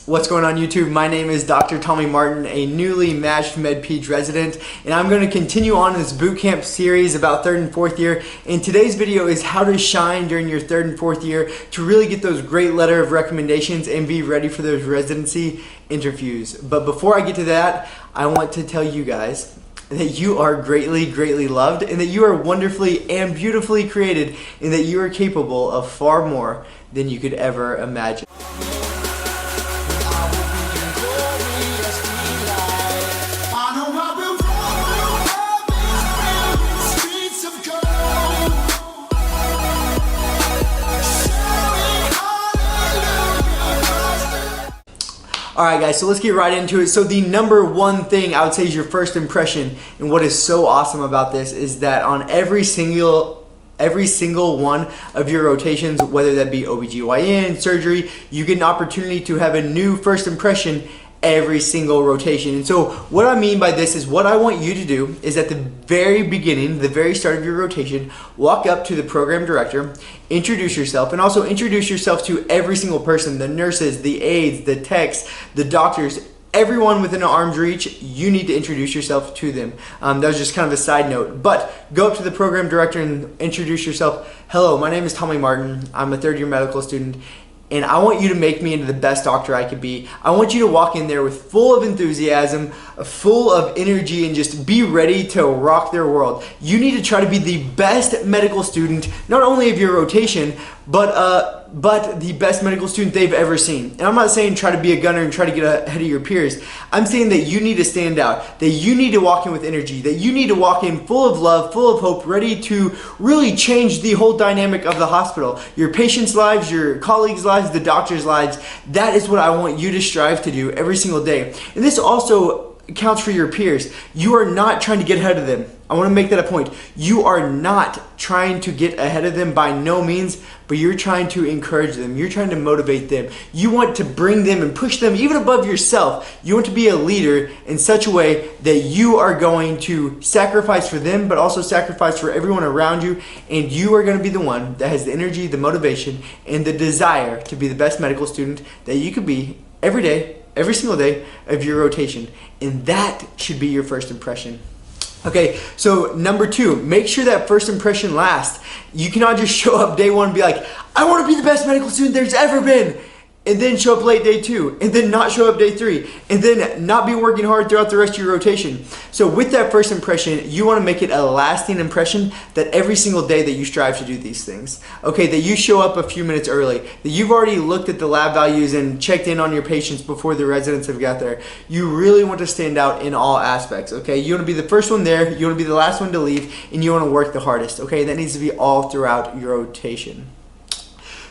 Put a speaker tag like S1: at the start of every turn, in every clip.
S1: What's going on YouTube? My name is Dr. Tommy Martin, a newly matched Med-Ped resident, and I'm going to continue on this boot camp series about third and fourth year. And today's video is how to shine during your third and fourth year to really get those great letter of recommendations and be ready for those residency interviews. But before I get to that, I want to tell you guys that you are greatly loved, and that you are wonderfully and beautifully created, and that you are capable of far more than you could ever imagine. Alright guys, so let's get right into it. So the number one thing I would say is your first impression, and what is so awesome about this is that on every single one of your rotations, whether that be OBGYN, surgery, you get an opportunity to have a new first impression every single rotation. And so what I mean by this is, what I want you to do is at the very beginning, the very start of your rotation, walk up to the program director, introduce yourself, and also introduce yourself to every single person, the nurses, the aides, the techs, the doctors, everyone within an arm's reach. You need to introduce yourself to them. That was just kind of a side note, but go up to the program director and introduce yourself. Hello, my name is Tommy Martin. I'm a third year medical student, and I want you to make me into the best doctor I could be. I want you to walk in there with full of enthusiasm, full of energy, and just be ready to rock their world. You need to try to be the best medical student, not only of your rotation, but the best medical student they've ever seen. And I'm not saying try to be a gunner and try to get ahead of your peers. I'm saying that you need to stand out, that you need to walk in with energy, that you need to walk in full of love, full of hope, ready to really change the whole dynamic of the hospital. Your patients' lives, your colleagues' lives, the doctors' lives. That is what I want you to strive to do every single day. And this also counts for your peers. You are not trying to get ahead of them. I want to make that a point. You are not trying to get ahead of them by no means, but you're trying to encourage them. You're trying to motivate them. You want to bring them and push them even above yourself. You want to be a leader in such a way that you are going to sacrifice for them, but also sacrifice for everyone around you, and you are going to be the one that has the energy, the motivation, and the desire to be the best medical student that you could be every day, every single day of your rotation. And that should be your first impression. Okay, so number two, make sure that first impression lasts. You cannot just show up day one and be like, I want to be the best medical student there's ever been, and then show up late day two, and then not show up day three, and then not be working hard throughout the rest of your rotation. So with that first impression, you want to make it a lasting impression, that every single day that you strive to do these things. Okay, that you show up a few minutes early, that you've already looked at the lab values and checked in on your patients before the residents have got there. You really want to stand out in all aspects, okay? You want to be the first one there, you want to be the last one to leave, and you want to work the hardest, okay? That needs to be all throughout your rotation.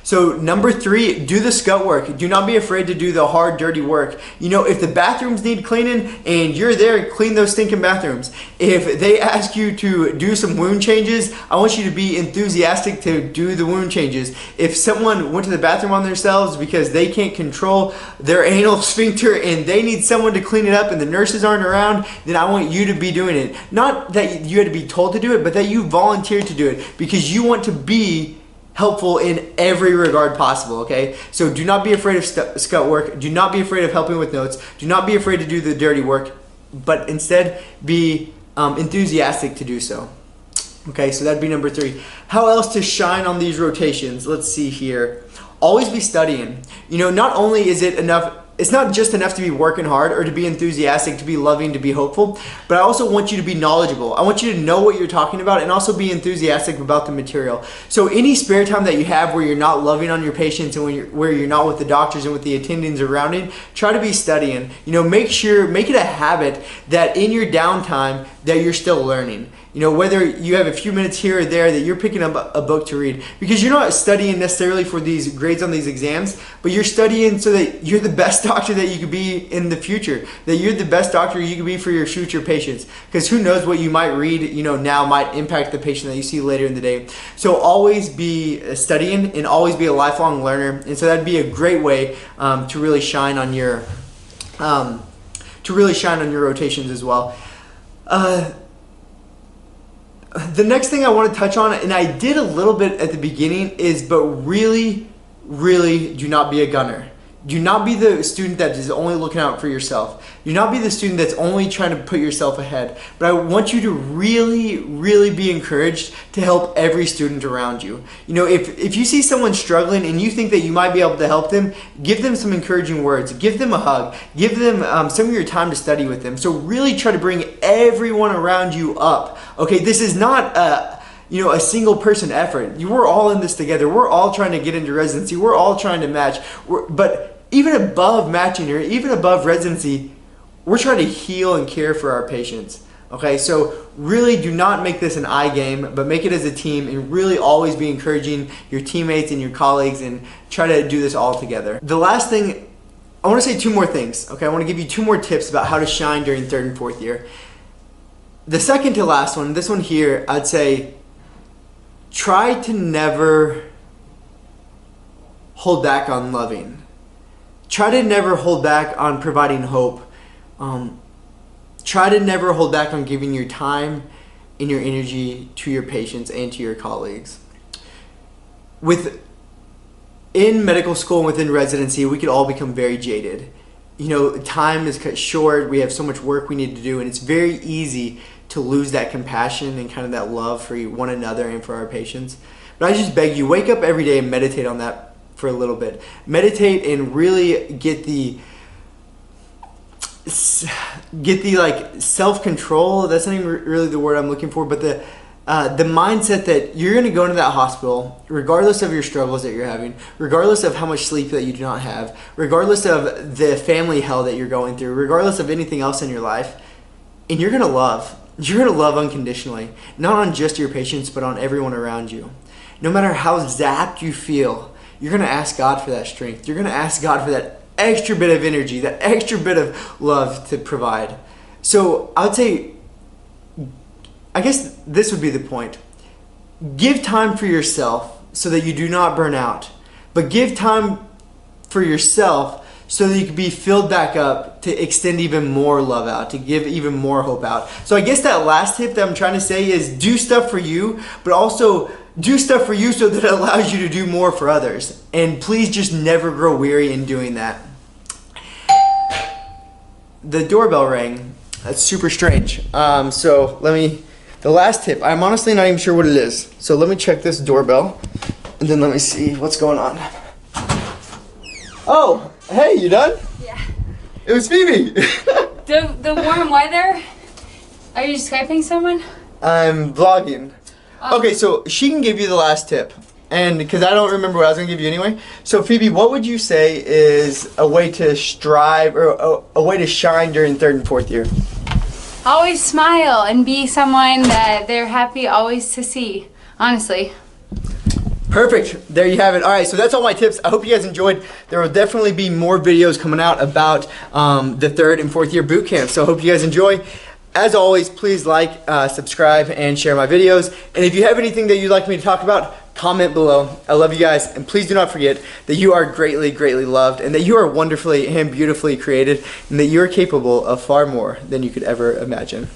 S1: So number three, do the scut work. Do not be afraid to do the hard, dirty work. You know, if the bathrooms need cleaning and you're there, clean those stinking bathrooms. If they ask you to do some wound changes, I want you to be enthusiastic to do the wound changes. If someone went to the bathroom on themselves because they can't control their anal sphincter and they need someone to clean it up and the nurses aren't around, then I want you to be doing it. Not that you had to be told to do it, but that you volunteered to do it because you want to be helpful in every regard possible, okay? So do not be afraid of scut work. Do not be afraid of helping with notes. Do not be afraid to do the dirty work, but instead be enthusiastic to do so. Okay, so that'd be number three. How else to shine on these rotations? Let's see here. Always be studying. You know, not only is it enough, it's not just enough to be working hard or to be enthusiastic, to be loving, to be hopeful, but I also want you to be knowledgeable. I want you to know what you're talking about and also be enthusiastic about the material. So any spare time that you have where you're not loving on your patients and where you're not with the doctors and with the attendings around it, try to be studying. You know, make it a habit that in your downtime that you're still learning. You know, whether you have a few minutes here or there that you're picking up a book to read, because you're not studying necessarily for these grades on these exams, but you're studying so that you're the best doctor that you could be in the future, that you're the best doctor you could be for your future patients, because who knows what you might read, you know, now might impact the patient that you see later in the day. So always be studying and always be a lifelong learner, and so that'd be a great way to really shine on your rotations as well. The next thing I want to touch on, and I did a little bit at the beginning, is but really do not be a gunner. Do not be the student that is only looking out for yourself. Do not be the student that's only trying to put yourself ahead. But I want you to really, really be encouraged to help every student around you. You know, if you see someone struggling and you think that you might be able to help them, give them some encouraging words. Give them a hug. Give them some of your time to study with them. So really try to bring everyone around you up. Okay, this is not a single person effort. We're all in this together. We're all trying to get into residency. We're all trying to match. But even above matching or even above residency, we're trying to heal and care for our patients. Okay, so really do not make this an I game, but make it as a team, and really always be encouraging your teammates and your colleagues, and try to do this all together. The last thing, I want to say 2 more things. Okay, I want to give you 2 more tips about how to shine during 3rd and 4th year. The second to last one, this one here, I'd say try to never hold back on loving. Try to never hold back on providing hope. Try to never hold back on giving your time and your energy to your patients and to your colleagues. In medical school and within residency, we could all become very jaded. You know, time is cut short. We have so much work we need to do, and it's very easy to lose that compassion and kind of that love for one another and for our patients. But I just beg you, wake up every day and meditate on that for a little bit. Meditate and really get the like self-control. That's not even really the word I'm looking for, but the mindset that you're going to go into that hospital regardless of your struggles that you're having, regardless of how much sleep that you do not have, regardless of the family hell that you're going through, regardless of anything else in your life, and you're going to love. You're going to love unconditionally, not on just your patients, but on everyone around you. No matter how zapped you feel, you're going to ask God for that strength. You're going to ask God for that extra bit of energy, that extra bit of love to provide. So I would say, I guess this would be the point. Give time for yourself so that you do not burn out. But give time for yourself so that you can be filled back up to extend even more love out, to give even more hope out. So I guess that last tip that I'm trying to say is do stuff for you, but also do stuff for you so that it allows you to do more for others. And please just never grow weary in doing that. The doorbell rang. That's super strange. The last tip, I'm honestly not even sure what it is. So let me check this doorbell and then let me see what's going on. Oh, hey, you done?
S2: Yeah.
S1: It was Phoebe.
S2: The warm weather? Are you Skyping someone?
S1: I'm vlogging. Okay, so she can give you the last tip. And because I don't remember what I was going to give you anyway. So Phoebe, what would you say is a way to strive or a way to shine during 3rd and 4th year?
S2: Always smile and be someone that they're happy always to see, honestly.
S1: Perfect. There you have it. All right, so that's all my tips. I hope you guys enjoyed. There will definitely be more videos coming out about the 3rd and 4th year boot camp. So I hope you guys enjoy. As always, please like, subscribe, and share my videos. And if you have anything that you'd like me to talk about, comment below. I love you guys, and please do not forget that you are greatly, greatly loved, and that you are wonderfully and beautifully created, and that you are capable of far more than you could ever imagine.